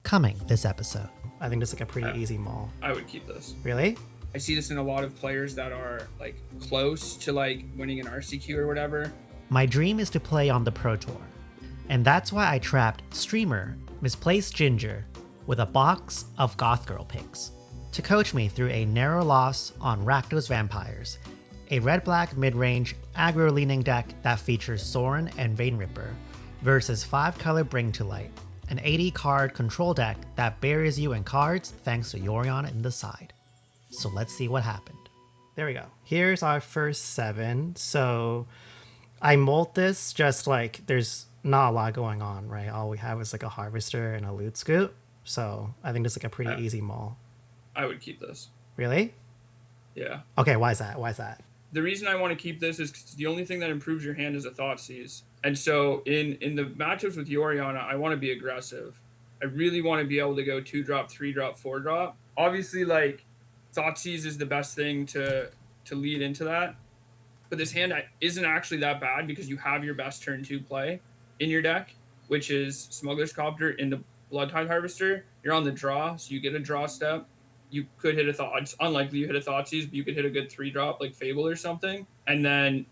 coming this episode. I think this is like a pretty easy mall. I would keep this. Really? I see this in a lot of players that are like close to like winning an RCQ or whatever. My dream is to play on the Pro Tour, and that's why I trapped streamer MisplacedGinger with a box of Goth Girl picks to coach me through a narrow loss on Rakdos Vampires, a red-black mid-range aggro-leaning deck that features Sorin and Vainripper, versus 5-color Bring to Light, an 80-card control deck that buries you in cards thanks to Yorion in the side. So let's see what happened. There we go. Here's our first 7. So I mold this just like there's not a lot going on, right? All we have is like a Harvester and a Loot Scoot. So I think this is like a pretty easy mall. I would keep this. Really? Yeah. Okay, why is that? Why is that? The reason I want to keep this is 'cause the only thing that improves your hand is a Thoughtseize. And so in the matchups with Yorion, I want to be aggressive. I really want to be able to go 2-drop, 3-drop, 4-drop. Obviously, like, Thoughtseize is the best thing to lead into that. But this hand isn't actually that bad because you have your best turn 2 play in your deck, which is Smuggler's Copter into Bloodtide Harvester. You're on the draw, so you get a draw step. You could hit a thought. It's unlikely you hit a Thoughtseize, but you could hit a good 3-drop like Fable or something. And then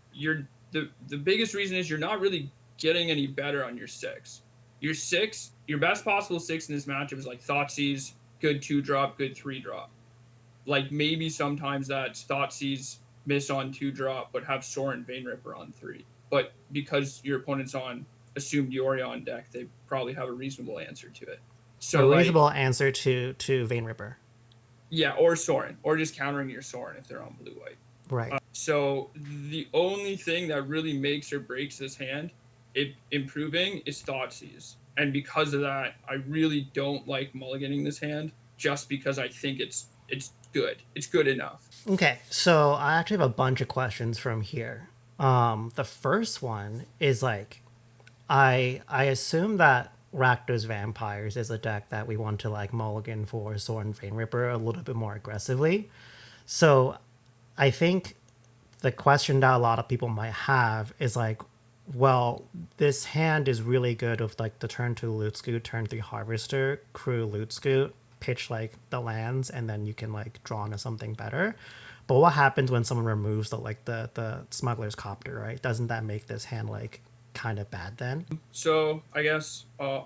the biggest reason is you're not really getting any better on your 6. Your 6, your best possible 6 in this matchup is like Thoughtseize, good 2-drop, good 3-drop. Like maybe sometimes that's Thoughtseize, miss on 2-drop, but have Sorin Vainripper on 3. But because your opponent's on assumed Yorion deck, they probably have a reasonable answer to it. So a reasonable answer to Vainripper. Yeah, or Sorin, or just countering your Sorin if they're on blue-white. Right. So the only thing that really makes or breaks this hand improving is Thoughtseize. And because of that, I really don't like mulliganing this hand just because I think it's good. It's good enough. Okay, so I actually have a bunch of questions from here. The first one is like, I assume that Rakdos Vampires is a deck that we want to like mulligan for Sorin Vainripper a little bit more aggressively. So I think the question that a lot of people might have is like, well, this hand is really good with like the turn 2 Loot Scoot, turn 3 Harvester, crew Loot Scoot, pitch like the lands, and then you can like draw into something better. But what happens when someone removes the Smuggler's Copter, right? Doesn't that make this hand like kind of bad then? So I guess a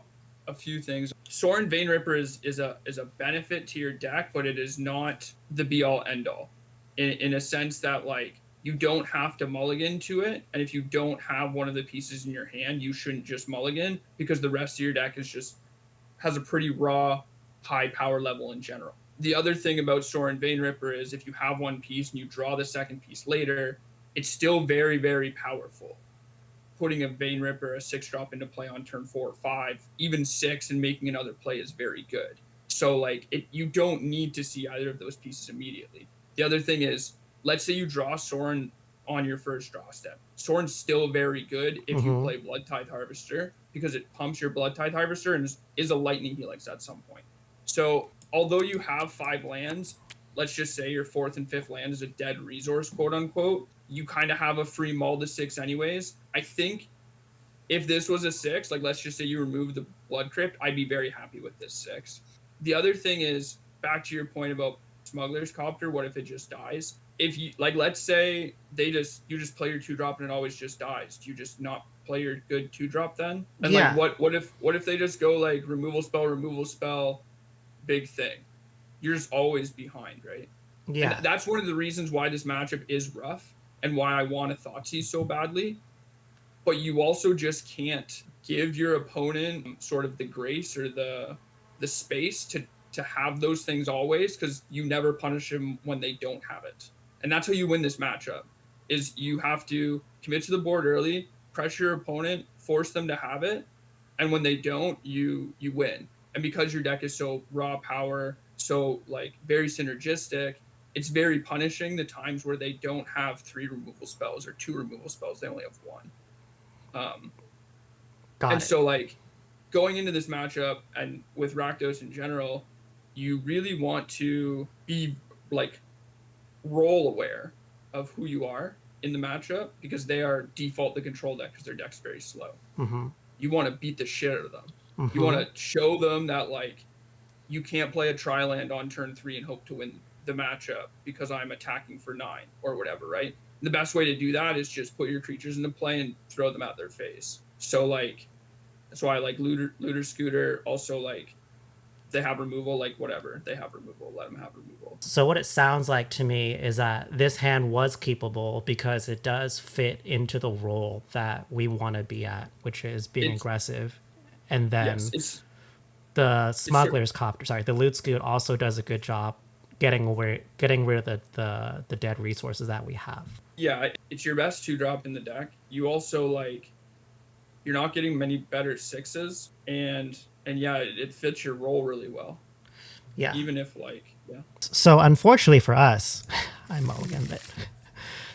few things. Sorin Vainripper is a benefit to your deck, but it is not the be all end all. In a sense that like you don't have to mulligan to it, and if you don't have one of the pieces in your hand, you shouldn't just mulligan because the rest of your deck has a pretty raw high power level in general. The other thing about Sorin Vainripper is if you have one piece and you draw the second piece later, it's still very, very powerful. Putting a Vainripper, a 6-drop into play on turn 4 or 5, even 6, and making another play is very good. So like you don't need to see either of those pieces immediately. The other thing is, let's say you draw Sorin on your first draw step. Sorin's still very good if you play Bloodtide Harvester because it pumps your Bloodtide Harvester and is a Lightning Helix at some point. So although you have 5 lands, let's just say your 4th and 5th land is a dead resource, quote unquote, you kind of have a free mull to 6 anyways. I think if this was a 6, like let's just say you remove the Blood Crypt, I'd be very happy with this 6. The other thing is, back to your point about Smuggler's Copter, what if it just dies? If you, like, let's say you just play your 2-drop and it always just dies. Do you just not play your good 2-drop then? And yeah. like, what if they just go like removal spell, big thing? You're just always behind, right? Yeah. And that's one of the reasons why this matchup is rough and why I want a Thoughtseize so badly. But you also just can't give your opponent sort of the grace or the space to have those things always, because you never punish them when they don't have it. And that's how you win this matchup, is you have to commit to the board early, pressure your opponent, force them to have it, and when they don't, you win. And because your deck is so raw power, so like very synergistic, it's very punishing the times where they don't have 3 removal spells or 2 removal spells. They only have 1. So like going into this matchup and with Rakdos in general, you really want to be like role aware of who you are in the matchup because they are default the control deck because their deck's very slow. You want to beat the shit out of them. You want to show them that like you can't play a tri-land on turn 3 and hope to win the matchup because I'm attacking for 9 or whatever, right? The best way to do that is just put your creatures into play and throw them at their face. So like, that's why I like looter scooter. Also like, they have removal, like whatever, they have removal, let them have removal. So what it sounds like to me is that this hand was keepable because it does fit into the role that we want to be at, which is being aggressive. And then the smuggler's copter, the loot scoot also does a good job getting rid of the dead resources that we have. Yeah, it's your best 2-drop in the deck. You also like, you're not getting many better 6s, and yeah, it fits your role really well. Yeah. Even if like, yeah. So unfortunately for us, I mulliganed it.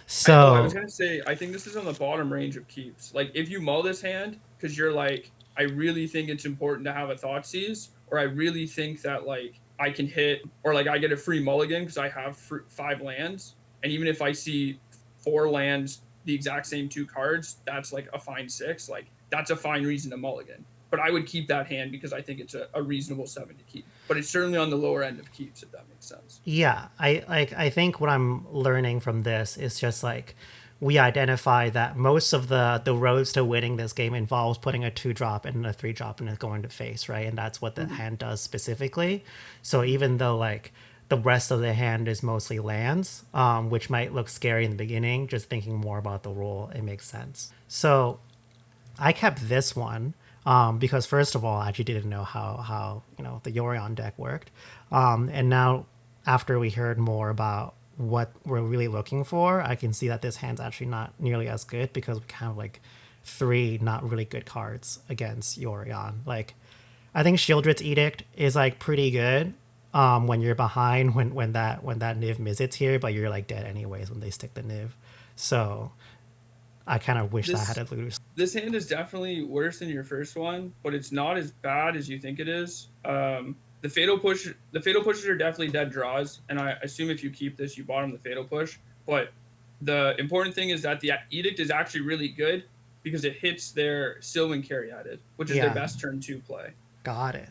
So I was gonna say, I think this is on the bottom range of keeps. Like if you mull this hand because you're like, I really think it's important to have a Thoughtseize, or I really think that like I can hit, or like I get a free mulligan because I have 5 lands, and even if I see 4 lands, the exact same 2 cards, that's like a fine 6. Like that's a fine reason to mulligan. But I would keep that hand because I think it's a reasonable 7 to keep. But it's certainly on the lower end of keeps, if that makes sense. Yeah, I think what I'm learning from this is just like we identify that most of the roads to winning this game involves putting a 2-drop and a 3-drop and it going to face, right? And that's what the hand does specifically. So even though like the rest of the hand is mostly lands, which might look scary in the beginning, just thinking more about the role, it makes sense. So I kept this one. Because first of all, I actually didn't know how the Yorion deck worked. And now after we heard more about what we're really looking for, I can see that this hand's actually not nearly as good because we have like 3 not really good cards against Yorion. Like I think Shieldred's Edict is like pretty good when you're behind when that Niv Mizzet's here, but you're like dead anyways when they stick the Niv. So I kind of wish that I had a lose. This hand is definitely worse than your first one, but it's not as bad as you think it is. The fatal pushes are definitely dead draws, and I assume if you keep this, you bottom the fatal push. But the important thing is that the edict is actually really good because it hits their Sylvan Caryatid, which is their best turn 2 play. Got it.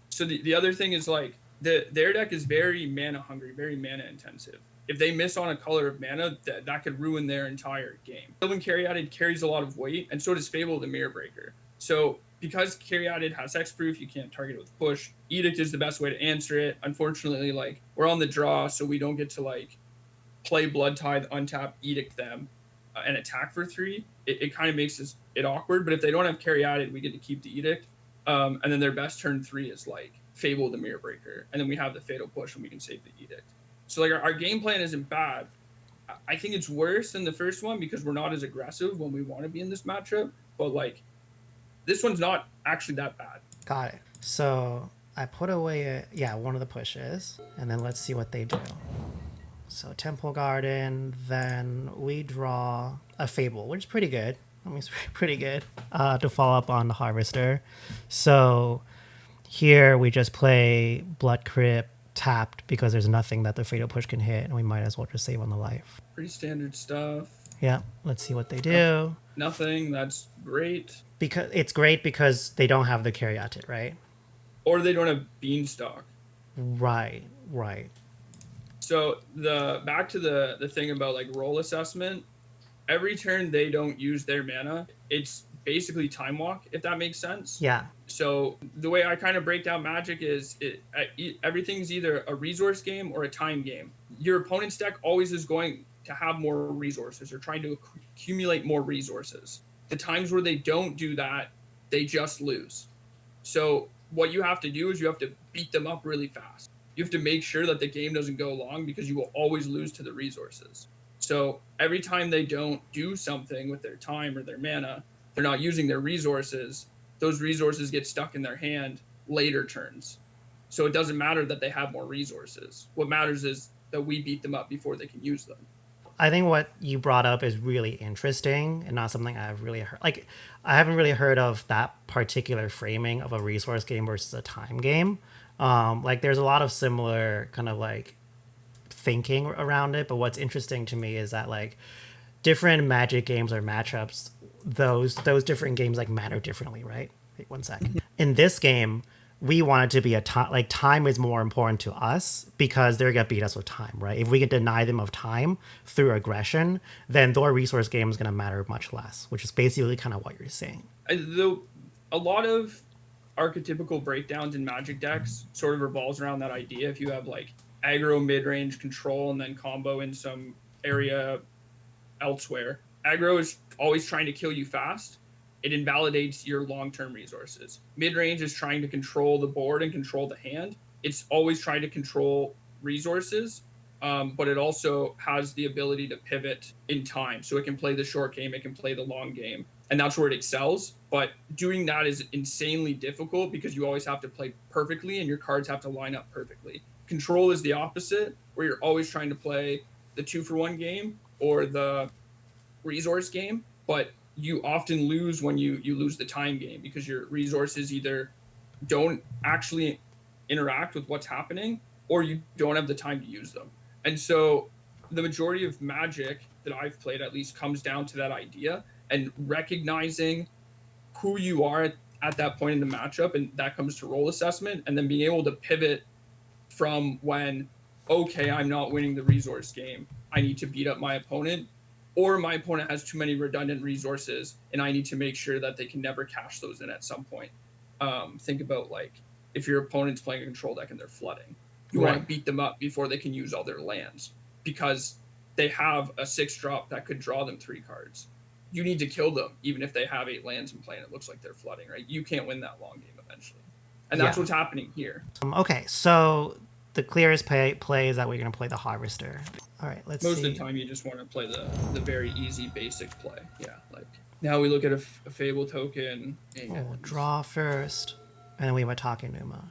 So the other thing is like their deck is very mana hungry, very mana intensive. If they miss on a color of mana, that could ruin their entire game. Sylvan Caryatid carries a lot of weight, and so does Fable the Mirror Breaker. So because Caryatid has hexproof, you can't target it with push. Edict is the best way to answer it. Unfortunately, like we're on the draw, so we don't get to like play Blood Tithe, untap, Edict them, and attack for 3. It kind of makes it awkward. But if they don't have Caryatid, we get to keep the Edict, and then their best turn 3 is like Fable the Mirror Breaker, and then we have the fatal push, and we can save the Edict. So like our game plan isn't bad. I think it's worse than the first one because we're not as aggressive when we want to be in this matchup. But like, this one's not actually that bad. Got it. So I put away one of the pushes, and then let's see what they do. So Temple Garden, then we draw a Fable, which is pretty good. I mean, it's pretty good to follow up on the Harvester. So here we just play Blood Crypt, tapped because there's nothing that the fatal push can hit, and we might as well just save on the life. Pretty standard stuff. Yeah, let's see what they do. Nothing. That's great. Because it's great because they don't have the Caryatid, right? Or they don't have Beanstalk. Right. So back to the thing about like role assessment. Every turn they don't use their mana, it's basically time walk, if that makes sense. Yeah. So the way I kind of break down Magic is everything's either a resource game or a time game. Your opponent's deck always is going to have more resources or trying to accumulate more resources. The times where they don't do that, they just lose. So what you have to do is you have to beat them up really fast. You have to make sure that the game doesn't go long because you will always lose to the resources. So every time they don't do something with their time or their mana, they're not using their resources, those resources get stuck in their hand later turns. So it doesn't matter that they have more resources. What matters is that we beat them up before they can use them. I think what you brought up is really interesting and not something I've really heard. Like, I haven't really heard of that particular framing of a resource game versus a time game. Like, there's a lot of similar kind of like thinking around it. But what's interesting to me is that like different Magic games or matchups, those different games like matter differently, right? Wait, 1 second. In this game, we want it to be a time, like time is more important to us because they're going to beat us with time, right? If we can deny them of time through aggression, then their resource game is going to matter much less, which is basically kind of what you're saying. A lot of archetypical breakdowns in Magic decks sort of revolves around that idea. If you have like aggro, mid-range, control, and then combo in some area elsewhere, aggro is always trying to kill you fast. It invalidates your long-term resources. Mid-range is trying to control the board and control the hand. It's always trying to control resources, but it also has the ability to pivot in time. So it can play the short game, it can play the long game, and that's where it excels. But doing that is insanely difficult because you always have to play perfectly and your cards have to line up perfectly. Control is the opposite, where you're always trying to play the 2-for-1 game or the resource game, but you often lose when you lose the time game because your resources either don't actually interact with what's happening or you don't have the time to use them. And so the majority of Magic that I've played at least comes down to that idea and recognizing who you are at that point in the matchup, and that comes to role assessment, and then being able to pivot from when, okay, I'm not winning the resource game, I need to beat up my opponent, or my opponent has too many redundant resources and I need to make sure that they can never cash those in at some point. Think about like if your opponent's playing a control deck and they're flooding, you want to beat them up before they can use all their lands because they have a 6-drop that could draw them 3 cards. You need to kill them even if they have 8 lands in play and it looks like they're flooding, right? You can't win that long game eventually. And that's what's happening here. Okay, so the clearest play is that we're going to play the Harvester. All right, let's see. Most of the time, you just want to play the very easy, basic play. Yeah, like now we look at a Fable token. And draw first, and then we have a Takenuma.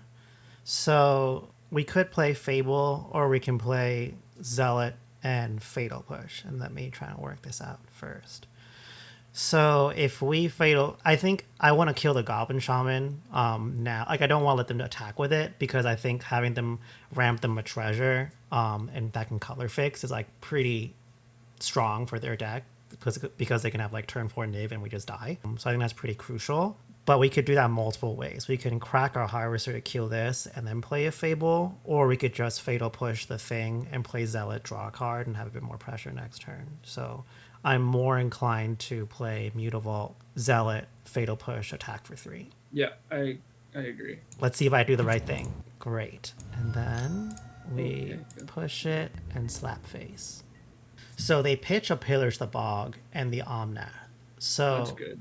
So we could play Fable, or we can play Zealot and Fatal Push. And let me try and work this out first. So if we Fatal, I think I want to kill the Goblin Shaman now. Like I don't want to let them attack with it because I think having them ramp them a treasure and that can color fix is like pretty strong for their deck because they can have like turn 4 Niv and we just die. So I think that's pretty crucial. But we could do that multiple ways. We can crack our Harvester to kill this and then play a Fable, or we could just Fatal Push the thing and play Zealot, draw a card, and have a bit more pressure next turn. So I'm more inclined to play Mutavault, Zealot, Fatal Push, attack for 3. Yeah, I agree. Let's see if I do the right thing. Great. And then we push it and slap face. So they pitch a Pillage the Bog and the Omnath. So that's good.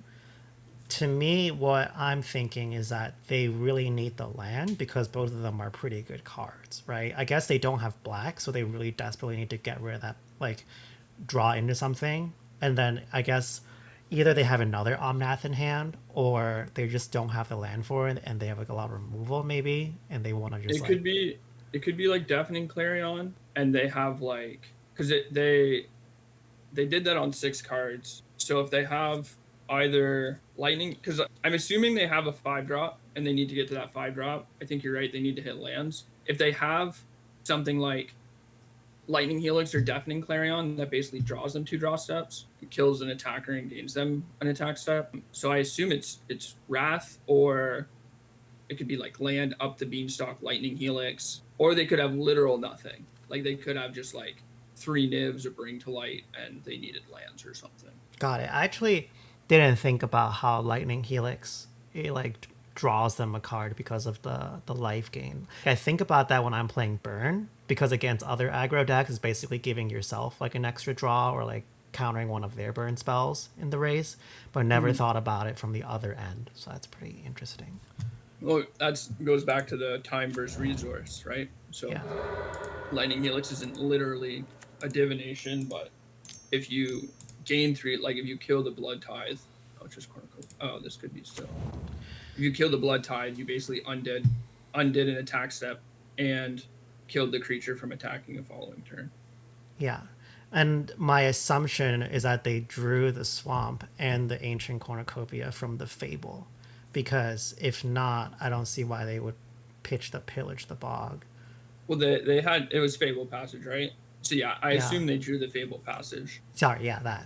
To me, what I'm thinking is that they really need the land because both of them are pretty good cards, right? I guess they don't have black, so they really desperately need to get rid of that, like, draw into something. And then I guess either they have another Omnath in hand or they just don't have the land for it and they have like a lot of removal maybe and they want to just it could be like Deafening Clarion, and they have like because they did that on 6 cards. So if they have either lightning, because I'm assuming they have a 5-drop and they need to get to that 5-drop. I think you're right, they need to hit lands. If they have something like Lightning Helix or Deafening Clarion that basically draws them 2 draw steps, kills an attacker and gains them an attack step. So I assume it's Wrath, or it could be like land up the Beanstalk, Lightning Helix, or they could have literal nothing. Like they could have just like 3 Nibs or Bring to Light and they needed lands or something. Got it. I actually didn't think about how Lightning Helix like draws them a card because of the life gain. I think about that when I'm playing Burn, because against other aggro decks is basically giving yourself like an extra draw or like countering one of their burn spells in the race, but never thought about it from the other end. So that's pretty interesting. Well, that goes back to the time versus resource, right? So Lightning Helix isn't literally a divination, but if you gain 3, like if you kill the Blood Tithe, this could be still. If you kill the Blood Tithe, you basically undid an attack step and killed the creature from attacking the following turn. Yeah. And my assumption is that they drew the Swamp and the Ancient Cornucopia from the Fable, because if not, I don't see why they would pitch the Pillage the Bog. Well, they had, it was Fable Passage, right? So yeah, I assume they drew the Fable Passage. Sorry, yeah.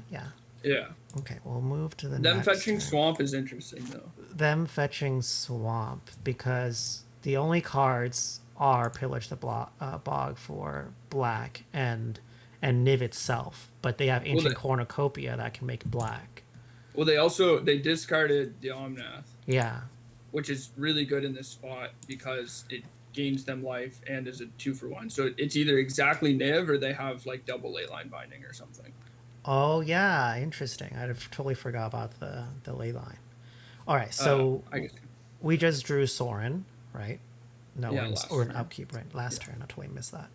Yeah. Okay, we'll move to the next. Them fetching turn. Swamp is interesting, though. Them fetching Swamp, because The only cards are Pillage the Bog for black and Niv itself, but they have Ancient Cornucopia that can make black. Well, they discarded the Omnath. Yeah. Which is really good in this spot because it gains them life and is a 2-for-1. So it's either exactly Niv or they have like double Leyline Binding or something. Oh yeah, interesting. I'd have totally forgot about the Leyline. All right, so we just drew Sorin, right? No, or an upkeep, right? Last turn. I totally missed that.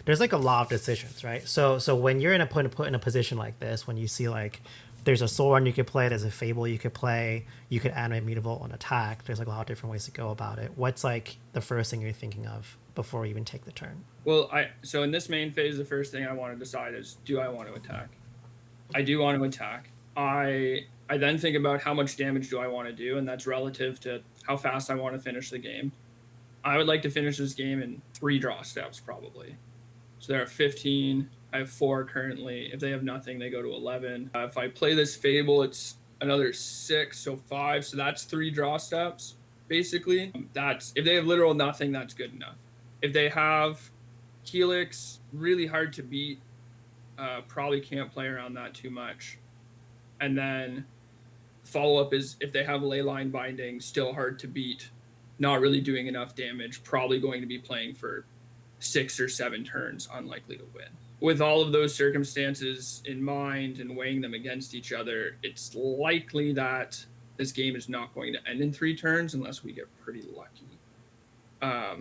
There's like a lot of decisions, right? So when you're put in a position like this, when you see like there's a Sorin you could play, there's a Fable you could play, you could animate Mutavault on attack. There's like a lot of different ways to go about it. What's like the first thing you're thinking of before you even take the turn? Well, so in this main phase, the first thing I want to decide is, do I want to attack? I do want to attack. I then think about how much damage do I want to do, and that's relative to how fast I want to finish the game. I would like to finish this game in 3 draw steps, probably. So there are 15. I have 4 currently. If they have nothing, they go to 11. If I play this Fable, it's another 6, so 5. So that's 3 draw steps, basically. That's if they have literal nothing, that's good enough. If they have Helix, really hard to beat. Probably can't play around that too much. And then follow-up is if they have Leyline Binding, still hard to beat. Not really doing enough damage. Probably going to be playing for 6 or 7 turns, unlikely to win. With all of those circumstances in mind and weighing them against each other, it's likely that this game is not going to end in 3 turns unless we get pretty lucky.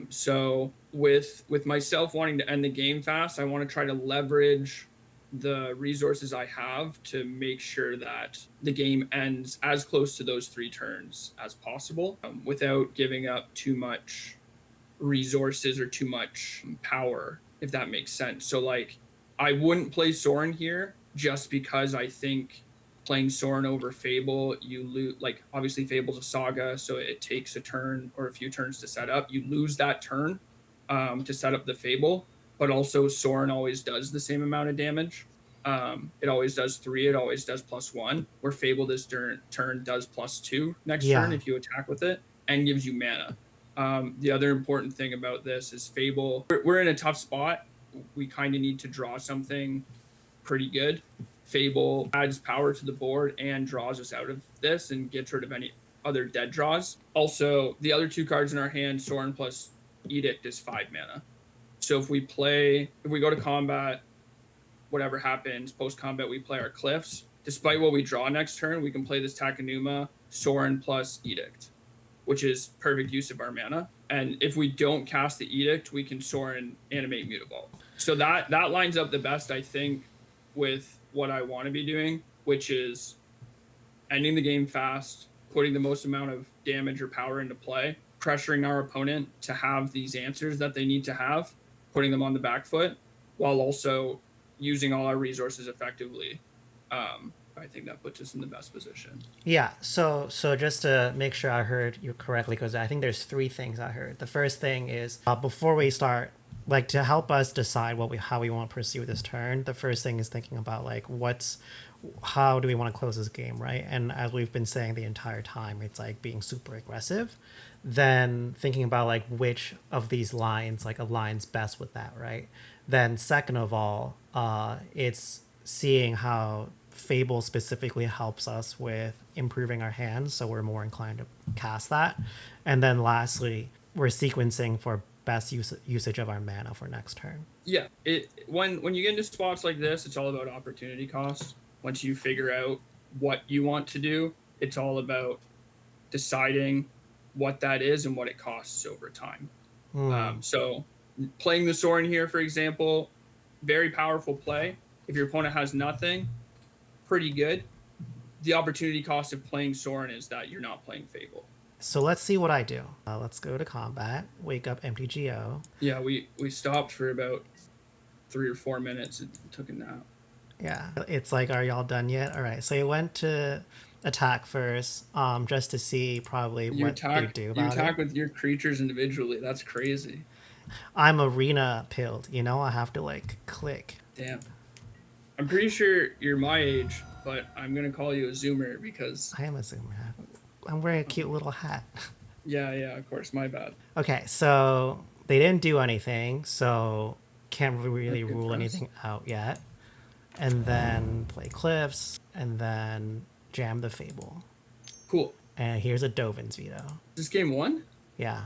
So with myself wanting to end the game fast, I want to try to leverage the resources I have to make sure that the game ends as close to those 3 turns as possible, without giving up too much resources or too much power, if that makes sense. So like, I wouldn't play Sorin here just because I think playing Sorin over Fable, you lose, like obviously Fable's a saga, so it takes a turn or a few turns to set up. You lose that turn to set up the Fable, but also Sorin always does the same amount of damage. It always does 3, it always does +1, where Fable this turn does +2 next turn if you attack with it, and gives you mana. The other important thing about this is Fable, we're in a tough spot. We kind of need to draw something pretty good. Fable adds power to the board and draws us out of this and gets rid of any other dead draws. Also, the other 2 cards in our hand, Sorin plus Edict, is 5 mana. So if we go to combat, whatever happens, post-combat we play our Cliffs. Despite what we draw next turn, we can play this Takenuma, Sorin plus Edict, which is perfect use of our mana. And if we don't cast the Edict, we can Sorin animate Mutavault. So that lines up the best, I think, with what I want to be doing, which is ending the game fast, putting the most amount of damage or power into play, pressuring our opponent to have these answers that they need to have, putting them on the back foot, while also using all our resources effectively. I think that puts us in the best position. Yeah, so just to make sure I heard you correctly, because I think there's 3 things I heard. The first thing is, before we start, like to help us decide how we want to pursue this turn, the first thing is thinking about like how do we want to close this game, right? And as we've been saying the entire time, it's like being super aggressive. Then thinking about like which of these lines like aligns best with that, right? Then second of all, it's seeing how Fable specifically helps us with improving our hands, so we're more inclined to cast that. And then lastly, we're sequencing for best usage of our mana for next turn. Yeah, when you get into spots like this, it's all about opportunity cost. Once you figure out what you want to do, it's all about deciding what that is and what it costs over time. So playing the Sorin here, for example, very powerful play. If your opponent has nothing, pretty good. The opportunity cost of playing Sorin is that you're not playing Fable. So let's see what I do. Let's go to combat, wake up MTGO. Yeah, we stopped for about 3 or 4 minutes and took a nap. Yeah, it's like, are y'all done yet? All right, so you went to attack first, just to see probably what they do about it. You attack with your creatures individually. That's crazy. I'm arena pilled, I have to like click. Damn. I'm pretty sure you're my age, but I'm going to call you a Zoomer because... I am a Zoomer. I'm wearing a cute little hat. Yeah, of course. My bad. Okay, so they didn't do anything, so can't really That's good rule for us. anything out yet. And then play Cliffs, and then jam the Fable. Cool. And here's a Dovin's Veto. Is this game 1? Yeah,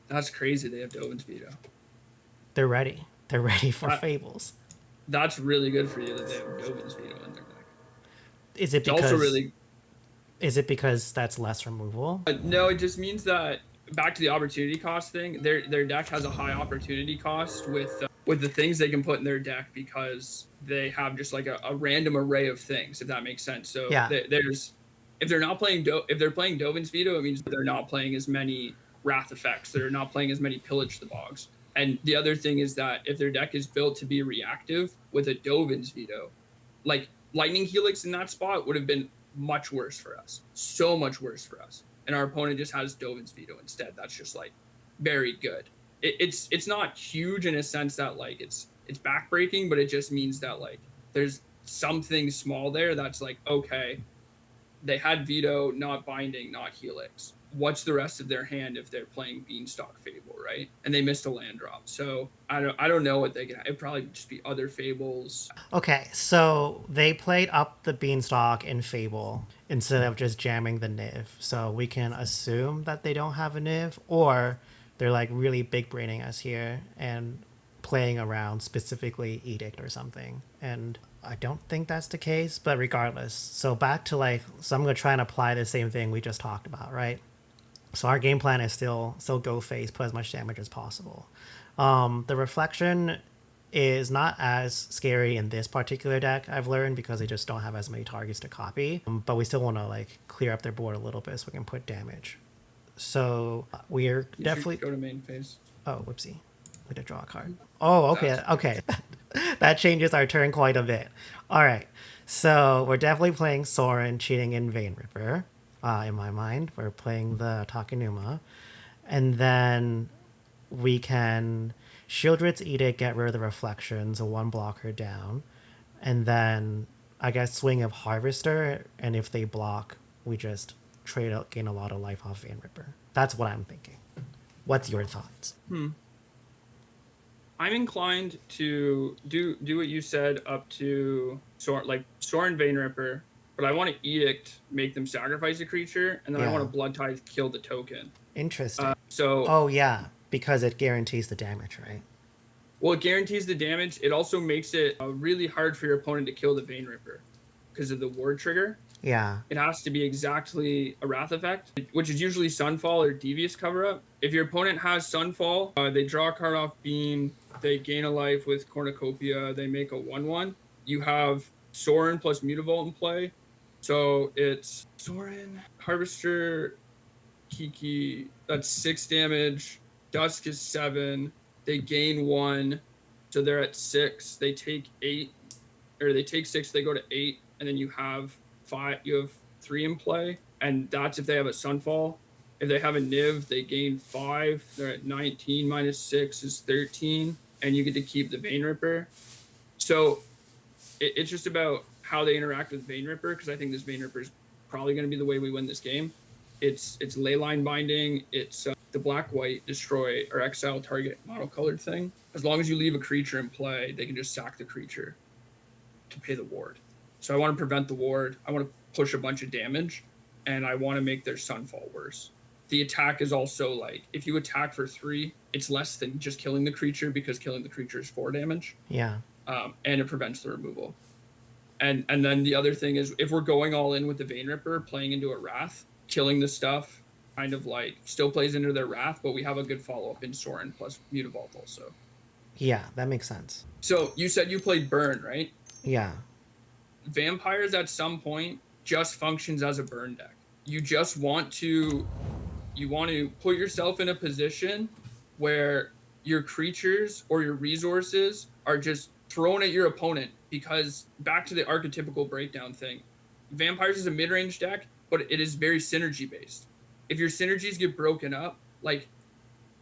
That's crazy. They have Dovin's veto. they're ready. They're ready for That, Fables. that's really good for you that they have Dovin's veto in their deck. Is it It's also because really that's less removal? no. It just means that back to the opportunity cost thing. Their deck has a high opportunity cost with the things they can put in their deck because they have just like a random array of things. If that makes sense. So Yeah. there's if they're not playing if they're playing Dovin's veto, it means they're not playing as many wrath effects. They're not playing as many pillage the bogs. And the other thing is that if their deck is built to be reactive with a Dovin's veto, like Lightning Helix in that spot would have been much worse for us. So much worse for us. And our opponent just has Dovin's veto instead. That's just like very good. It's not huge in a sense that like it's backbreaking, but it just means that like there's something small there that's like, okay, they had veto, not binding, not helix. What's the rest of their hand if they're playing Beanstalk Fable, right? And they missed a land drop. So I don't know what they can. It'd probably just be other fables. Okay, so they played up the Beanstalk in Fable instead of just jamming the Niv. So we can assume that they don't have a Niv, or they're like really big braining us here and playing around specifically Edict or something. And I don't think that's the case, but regardless. So back to so I'm going to try and apply the same thing we just talked about, right? So our game plan is still go face, put as much damage as possible. The reflection is not as scary in this particular deck, I've learned, because they just don't have as many targets to copy. But we still want to like clear up their board a little bit so we can put damage. So we're definitely go to main phase. Oh, whoopsie. We did draw a card. Oh, okay, okay. That changes our turn quite a bit. All right. So we're definitely playing Sorin, cheating in Vein Ripper. In my mind, we're playing the Takenuma. And then we can Shieldred's Edict, get rid of the reflections, a one blocker down. And then I guess swing of Harvester, and if they block, we just trade out, gain a lot of life off Vein Ripper. That's what I'm thinking. What's your thoughts? I'm inclined to do what you said up to Sorin Vein Ripper, but I want to Edict, make them sacrifice a creature, and then I want to Blood Tithe, kill the token. Interesting. Oh yeah, because it guarantees the damage, right? Well, it guarantees the damage. It also makes it really hard for your opponent to kill the Vein Ripper because of the ward trigger. Yeah. It has to be exactly a Wrath effect, which is usually Sunfall or Devious Cover-Up. If your opponent has Sunfall, they draw a card off Beam, they gain a life with Cornucopia, they make a 1/1. You have Sorin plus Mutavault in play. So it's Sorin, Harvester, Kiki, that's 6 damage. Dusk is 7. They gain 1. So they're at 6. They take 8. Or they take 6, they go to 8. And then you have 5. You have 3 in play. And that's if they have a Sunfall. If they have a Niv, they gain 5. They're at 19. Minus 6 is 13. And you get to keep the Vein Ripper. So it's just about how they interact with Vein Ripper, because I think this Vein Ripper is probably going to be the way we win this game. It's Leyline Binding. It's the black-white destroy or exile target monocolored thing. As long as you leave a creature in play, they can just sack the creature to pay the ward. So I want to prevent the ward. I want to push a bunch of damage, and I want to make their Sunfall worse. The attack is also like, if you attack for 3, it's less than just killing the creature, because killing the creature is 4 damage. Yeah. And it prevents the removal. And then the other thing is, if we're going all in with the Vein Ripper, playing into a Wrath, killing the stuff kind of like still plays into their Wrath, but we have a good follow-up in Sorin plus Mutavault also. Yeah, that makes sense. So you said you played Burn, right? Yeah. Vampires at some point just functions as a burn deck. You just want to put yourself in a position where your creatures or your resources are just thrown at your opponent, because back to the archetypical breakdown thing, Vampires is a mid-range deck, but it is very synergy based. If your synergies get broken up, like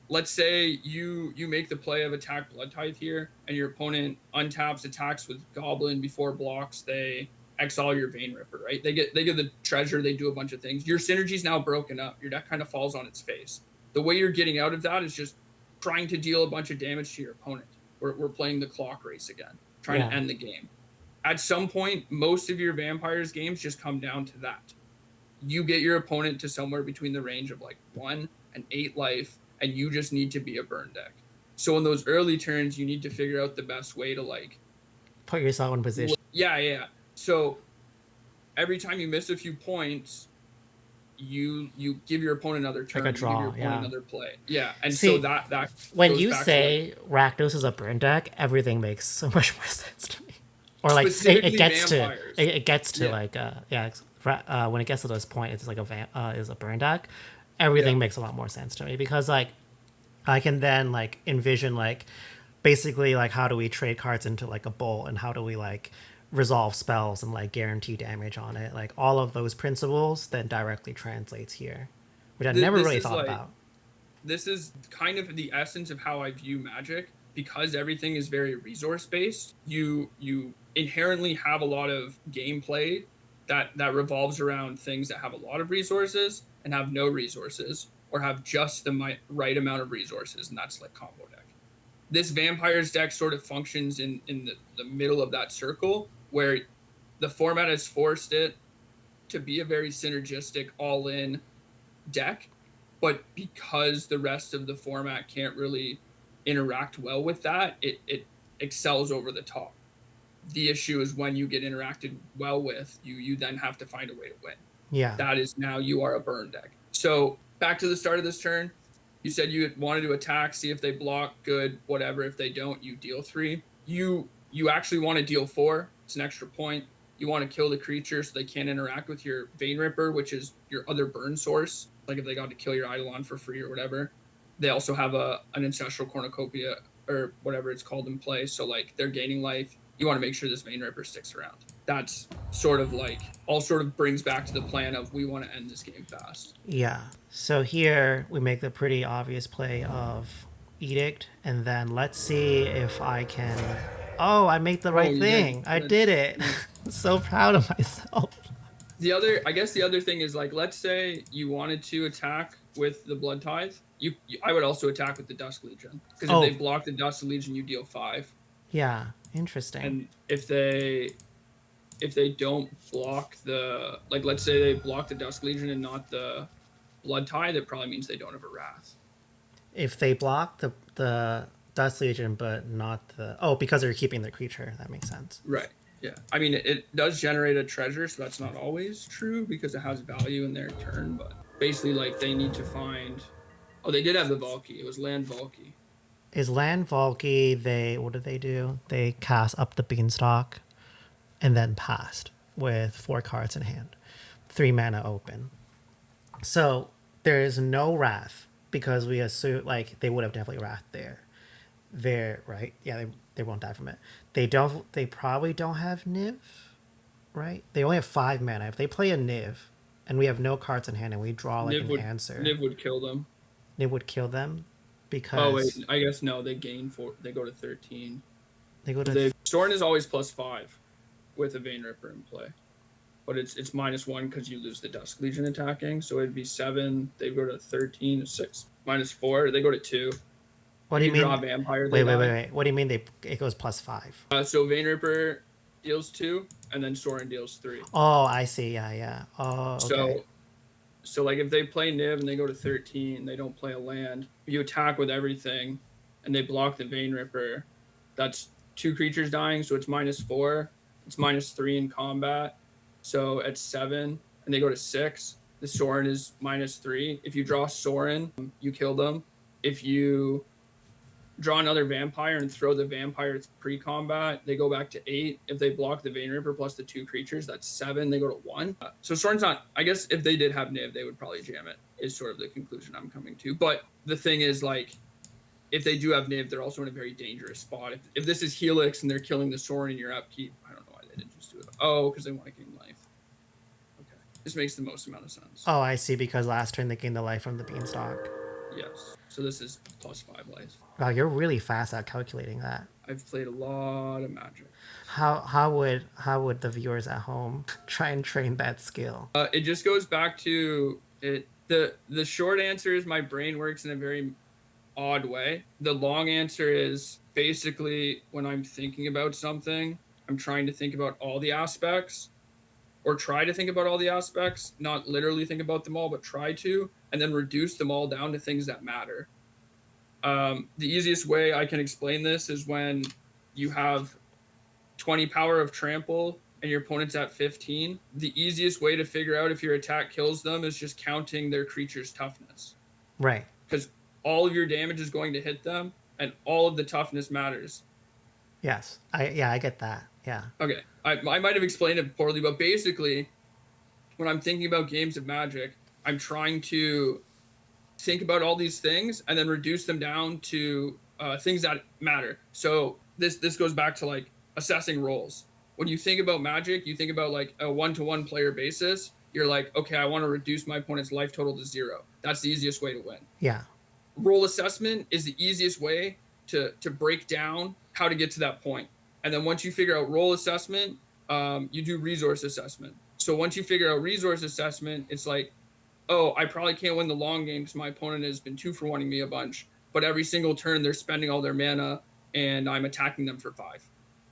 let's say you make the play of attack Blood Tithe here, and your opponent untaps, attacks with Goblin before blocks, they exile your Vein Ripper, right? They get the treasure, they do a bunch of things. Your synergy's now broken up. Your deck kind of falls on its face. The way you're getting out of that is just trying to deal a bunch of damage to your opponent. We're playing the clock race again, trying to end the game. At some point, most of your Vampires games just come down to that. You get your opponent to somewhere between the range of like 1 and 8 life, and you just need to be a burn deck. So in those early turns, you need to figure out the best way to like put yourself in position. Yeah. So every time you miss a few points, you give your opponent another turn, like a draw, you give your opponent another play. Yeah, and see, so that when you say Rakdos is a burn deck, everything makes so much more sense to me. Or like it gets to like when it gets to this point, it's like is a burn deck. Everything makes a lot more sense to me because like I can then like envision like basically like how do we trade cards into like a bowl and how do we like resolve spells and like guarantee damage on it, like all of those principles then directly translates here, which I never really thought about. This is kind of the essence of how I view Magic, because everything is very resource based. You inherently have a lot of gameplay that revolves around things that have a lot of resources and have no resources, or have just the right amount of resources, and that's like combo deck. This Vampires deck sort of functions in the middle of that circle, where the format has forced it to be a very synergistic all-in deck, but because the rest of the format can't really interact well with that, it excels over the top. The issue is when you get interacted well with, you then have to find a way to win. Yeah. That is now you are a burn deck. So back to the start of this turn, you said you wanted to attack, see if they block, good, whatever. If they don't, you deal 3. You actually want to deal 4. It's an extra point. You want to kill the creature so they can't interact with your Vein Ripper, which is your other burn source. Like if they got to kill your Eidolon for free or whatever. They also have an Ancestral Cornucopia or whatever it's called in play. So like they're gaining life. You want to make sure this Vein Ripper sticks around. That's sort of like all sort of brings back to the plan of we want to end this game fast. Yeah. So here we make the pretty obvious play of Edict, and then let's see if I can. Oh, I made the right thing. I did it. I'm so proud of myself. The other thing is like, let's say you wanted to attack with the Blood Tithe. I would also attack with the Dusk Legion, because if they block the Dusk Legion, you deal 5. Yeah, interesting. And if they don't block the, like, let's say they block the Dusk Legion and not the Blood Tithe, it probably means they don't have a Wrath. If they block the Dust Legion but not the because they're keeping the creature, that makes sense. Right. Yeah. I mean, it does generate a treasure, so that's not always true because it has value in their turn, but basically like they need to find. Oh, they did have the Valky. It was Land Valky. Is Land Valky, what did they do? They cast up the Beanstalk and then passed with 4 cards in hand. 3 mana open. So there is no Wrath because we assume like they would have definitely Wrath there, right? Yeah, they won't die from it. They probably don't have Niv, right? They only have 5 mana. If they play a Niv and we have no cards in hand and we draw like an answer. Niv would kill them. Niv would kill them because. Oh wait, I guess no. They gain 4. They go to 13. They go to. Sorin is always +5 with a Vein Ripper in play, but it's -1 because you lose the Dusk Legion attacking. So it'd be 7. They go to 13. 6 -4. They go to 2. What do you mean? Draw a vampire. Wait. What do you mean it goes +5? So Vein Ripper deals 2, and then Sorin deals 3. Oh, I see. Yeah. Oh, okay. So like if they play Niv and they go to 13, they don't play a land. You attack with everything, and they block the Vein Ripper. That's 2 creatures dying, so it's -4. It's -3 in combat. So at 7, and they go to 6. The Sorin is -3. If you draw Sorin, you kill them. If you draw another vampire and throw the vampire pre-combat, they go back to 8. If they block the Vein Ripper plus the 2 creatures, that's 7. They go to 1. So Sorin's not. I guess if they did have Niv, they would probably jam it. Is sort of the conclusion I'm coming to. But the thing is, like, if they do have Niv, they're also in a very dangerous spot. If this is Helix and they're killing the Sorin in your upkeep, I don't know why they didn't just do it. Oh, because they want to gain life. Okay, this makes the most amount of sense. Oh, I see. Because last turn they gained the life from the Beanstalk. Yes. So this is +5 life. Wow, you're really fast at calculating that. I've played a lot of Magic. How would the viewers at home try and train that skill? It just goes back to it. The short answer is my brain works in a very odd way. The long answer is basically when I'm thinking about something, I'm trying to think about all the aspects, or try to think about all the aspects, not literally think about them all, but try to, and then reduce them all down to things that matter. The easiest way I can explain this is when you have 20 power of trample and your opponent's at 15. The easiest way to figure out if your attack kills them is just counting their creature's toughness. Right. Because all of your damage is going to hit them and all of the toughness matters. Yes. I get that. Yeah. Okay. I might have explained it poorly, but basically, when I'm thinking about games of Magic, I'm trying to think about all these things and then reduce them down to things that matter. So this goes back to like assessing roles. When you think about Magic, you think about like a one-to-one player basis. You're like, okay, I want to reduce my opponent's life total to 0. That's the easiest way to win. Yeah. Role assessment is the easiest way to break down how to get to that point. And then once you figure out role assessment, you do resource assessment. So once you figure out resource assessment, it's like, oh, I probably can't win the long game because my opponent has been 2-for-1ing me a bunch. But every single turn, they're spending all their mana, and I'm attacking them for 5.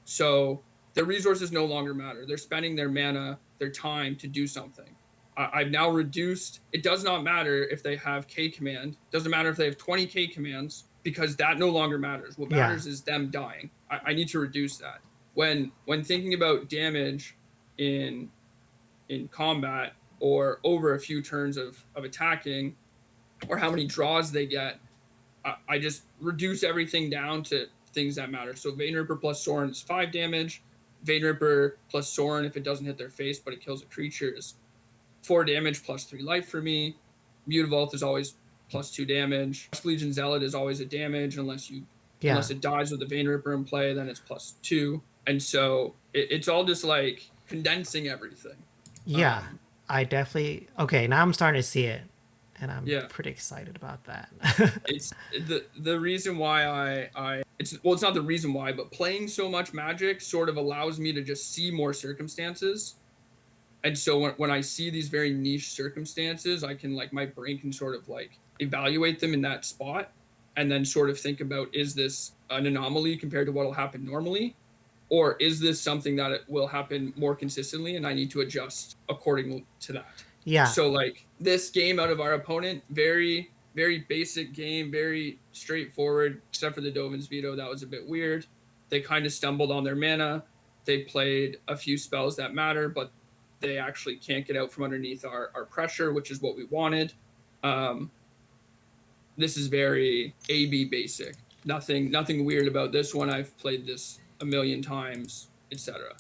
So their resources no longer matter. They're spending their mana, their time to do something. I've now reduced. It does not matter if they have K command. Doesn't matter if they have 20 K commands, because that no longer matters. What matters is them dying. I need to reduce that. When thinking about damage in combat, or over a few turns of attacking, or how many draws they get, I just reduce everything down to things that matter. So Vein Ripper plus Sorin is 5 damage. Vein Ripper plus Sorin, if it doesn't hit their face but it kills a creature, is 4 damage plus 3 life for me. Mutavault is always plus 2 damage. Legion Zealot is always a damage unless it dies with the Vein Ripper in play, then it's plus 2. And so it's all just like condensing everything. Yeah. I definitely... Okay, now I'm starting to see it, and I'm pretty excited about that. It's the reason why it's not the reason why, but playing so much Magic sort of allows me to just see more circumstances. And so when I see these very niche circumstances, I can, like, my brain can sort of like evaluate them in that spot, and then sort of think about, is this an anomaly compared to what will happen normally? Or is this something that it will happen more consistently and I need to adjust according to that? Yeah. So like this game out of our opponent, very, very basic game, very straightforward, except for the Dovin's Veto. That was a bit weird. They kind of stumbled on their mana. They played a few spells that matter, but they actually can't get out from underneath our pressure, which is what we wanted. This is very AB basic. Nothing weird about this one. I've played this a million times, etc.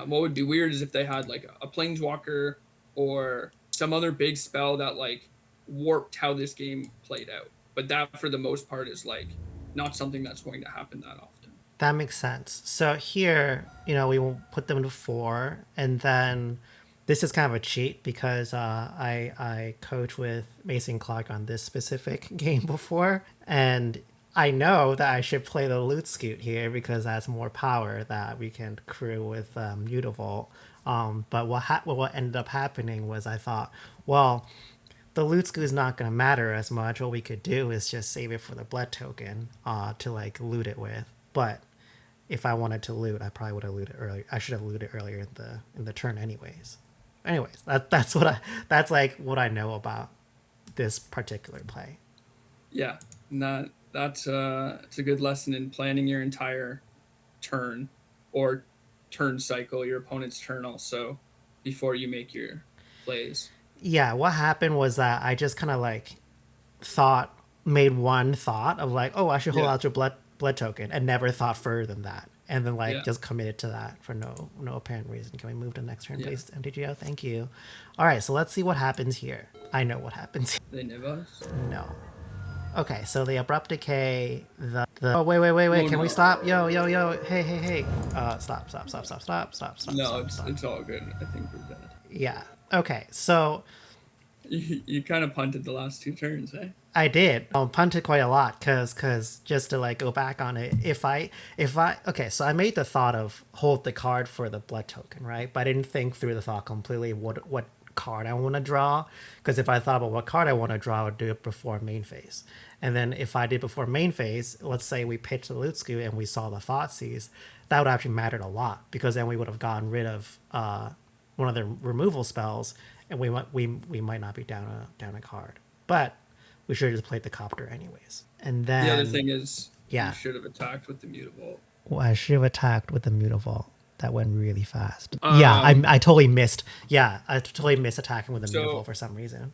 What would be weird is if they had like a Planeswalker or some other big spell that like warped how this game played out. But that, for the most part, is like not something that's going to happen that often. That makes sense. So here, we will put them to 4, and then this is kind of a cheat because I coached with Mason Clark on this specific game before, and I know that I should play the Loot Scoot here because that's more power that we can crew with Mutavault. But what ended up happening was I thought, well, the Loot Scoot is not going to matter as much. What we could do is just save it for the blood token to like loot it with. But if I wanted to loot, I probably would have looted earlier. I should have looted earlier in the turn anyways. That's what I know about this particular play. Yeah, that's it's a good lesson in planning your entire turn or turn cycle, your opponent's turn also, before you make your plays. Yeah, what happened was that I just kind of like made one thought of like, oh, I should hold out your blood token, and never thought further than that. And then just committed to that for no apparent reason. Can we move to the next turn, please? MTGO, thank you. All right, so let's see what happens here. I know what happens. They never us? No. Okay, so the Abrupt Decay, oh, wait, can we stop? Yo, hey. Stop. No, it's all good. I think we're dead. Yeah, okay, so... You kind of punted the last 2 turns, eh? I did. I punted quite a lot because just to like go back on it, if I okay, so I made the thought of hold the card for the blood token, right? But I didn't think through the thought completely what card I want to draw, because if I thought about what card I want to draw, I would do it before main phase. And then if I did before main phase, let's say we pitched the Lutzku and we saw the Thoughtseize, that would actually mattered a lot, because then we would have gotten rid of one of the removal spells, and we might not be down a card. But we should have just played the copter anyways. And then The other thing is, yeah, you should have attacked with the Mutavault. well, I should have attacked with the Mutavault. That went really fast. I totally missed. Yeah, I totally missed attacking with the Mutavault for some reason.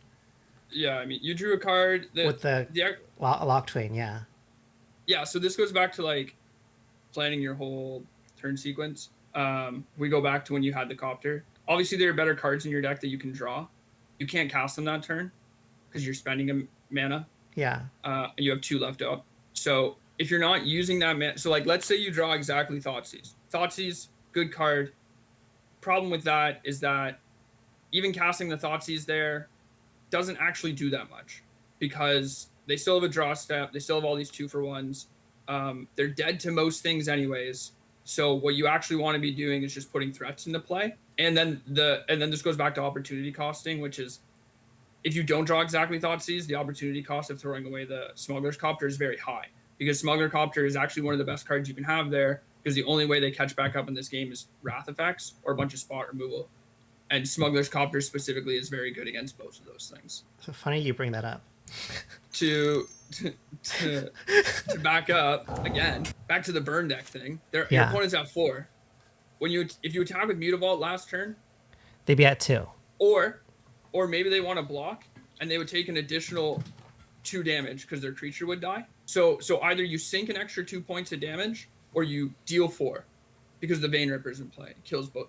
Yeah, I mean, you drew a card with the Lock Twain. Yeah. Yeah, so this goes back to like planning your whole turn sequence. We go back to when you had the copter. Obviously, there are better cards in your deck that you can draw. You can't cast them that turn because you're spending a mana. Yeah. And you have 2 left up. So if you're not using that mana, so like let's say you draw exactly Thoughtseize. Thoughtseize, good card. Problem with that is that even casting the Thoughtseize there doesn't actually do that much, because they still have a draw step. They still have all these 2-for-1s. They're dead to most things anyways. So what you actually want to be doing is just putting threats into play. And then this goes back to opportunity costing, which is if you don't draw exactly Thoughtseize, the opportunity cost of throwing away the Smuggler's Copter is very high, because Smuggler Copter is actually one of the best cards you can have there, because the only way they catch back up in this game is Wrath effects or a bunch of spot removal. And Smuggler's Copter specifically is very good against both of those things. So funny you bring that up. To back up again, back to the burn deck thing. Your opponent's at 4. If you attack with Mutavault last turn, they'd be at 2. Or maybe they want to block and they would take an additional 2 damage because their creature would die. So either you sink an extra 2 points of damage, or you deal 4 because the Vein Ripper's in play.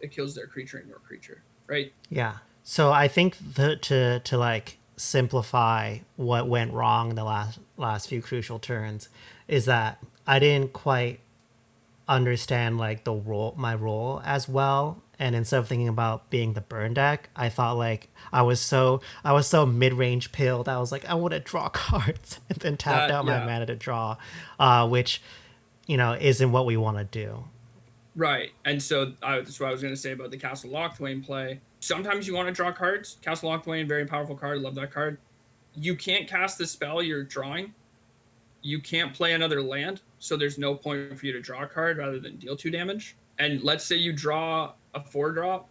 It kills their creature and your creature, right? Yeah. So I think to like simplify what went wrong in the last few crucial turns is that I didn't quite understand like my role as well, and instead of thinking about being the burn deck, I thought like I was so mid-range pilled. I was like, I want to draw cards and then tapped out my mana to draw, which isn't what we want to do. Right. And so that's what I was going to say about the Castle Locthwain play. Sometimes you want to draw cards. Castle Locthwain, very powerful card. Love that card. You can't cast the spell you're drawing. You can't play another land, so there's no point for you to draw a card rather than deal 2 damage. And let's say you draw a 4-drop.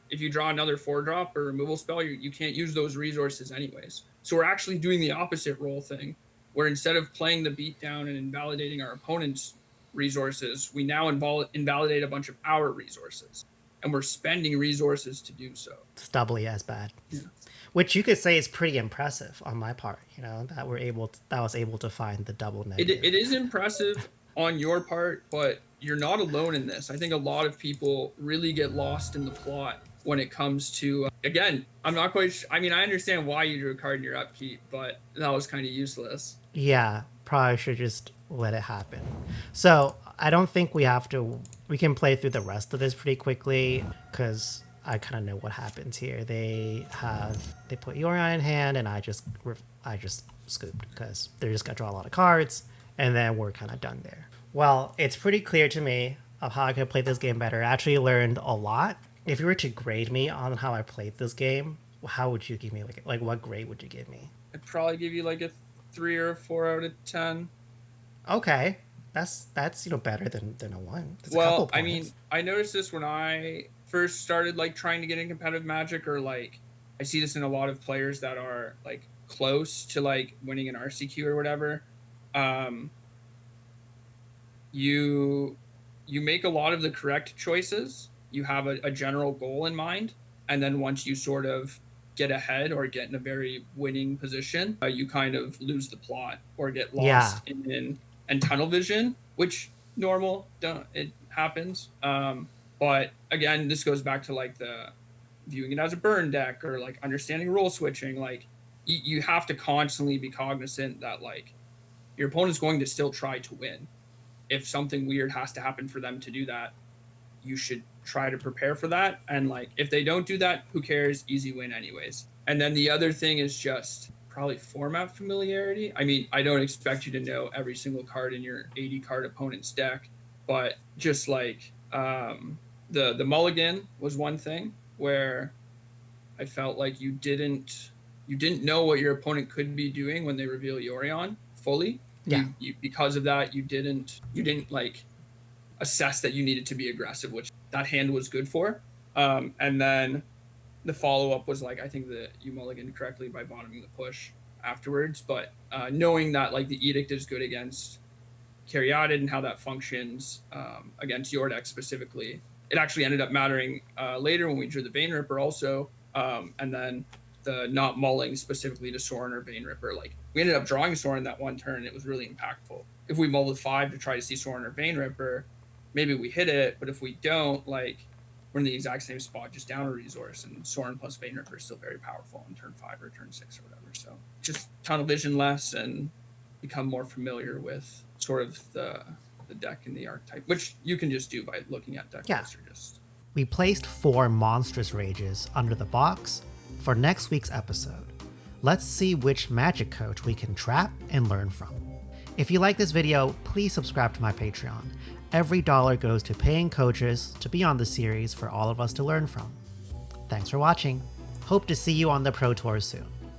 If you draw another 4-drop or removal spell, you can't use those resources anyways. So we're actually doing the opposite role thing, where instead of playing the beatdown and invalidating our opponent's resources, we now invalidate a bunch of our resources. And we're spending resources to do so. It's doubly as bad. Yeah. Which you could say is pretty impressive on my part, that I was able to find the double negative. It is impressive on your part, but you're not alone in this. I think a lot of people really get lost in the plot when it comes to, again, I'm not quite I understand why you drew a card in your upkeep, but that was kind of useless. Yeah, probably should just let it happen. So I don't think we can play through the rest of this pretty quickly, because I kind of know what happens here. They put Yorion in hand, and I just scooped because they're just gonna draw a lot of cards, and then we're kind of done there. Well, it's pretty clear to me of how I could play this game better. I actually learned a lot. If you were to grade me on how I played this game, how would you give me like what grade would you give me? I'd probably give you like a 3 or a 4 out of 10. Okay, that's better than a 1. That's well, I noticed this when I first started like trying to get in competitive Magic, or like I see this in a lot of players that are like close to like winning an RCQ or whatever. You make a lot of the correct choices. You have a general goal in mind, and then once you sort of get ahead or get in a very winning position, you kind of lose the plot or get lost in tunnel vision, which it happens. But again, this goes back to like the viewing it as a burn deck, or like understanding role switching. Like you have to constantly be cognizant that like your opponent's going to still try to win. If something weird has to happen for them to do that, you should try to prepare for that. And like if they don't do that, who cares? Easy win anyways. And then the other thing is just probably format familiarity. I mean, I don't expect you to know every single card in your 80 card opponent's deck, but just like the mulligan was one thing where I felt like you didn't know what your opponent could be doing when they reveal Yorion fully. Yeah. You because of that, you didn't like assess that you needed to be aggressive, which that hand was good for. And then the follow-up was like, I think that you mulliganed correctly by bottoming the push afterwards, but knowing that like the edict is good against Caryatid and how that functions against your deck specifically, it actually ended up mattering later when we drew the Vein Ripper also, and then the not mulling specifically to Sorin or Vein Ripper. Like we ended up drawing Sorin that one turn, and it was really impactful. If we mull with 5 to try to see Sorin or Vein Ripper, maybe we hit it, but if we don't, like we're in the exact same spot, just down a resource, and Sorin plus Vein Ripper is still very powerful on turn 5 or turn 6 or whatever. So just tunnel vision less and become more familiar with sort of the deck and the archetype, which you can just do by looking at deck lists or just. We placed 4 monstrous rages under the box for next week's episode. Let's see which magic coach we can trap and learn from. If you like this video, please subscribe to my Patreon. Every dollar goes to paying coaches to be on the series for all of us to learn from. Thanks for watching. Hope to see you on the Pro Tour soon.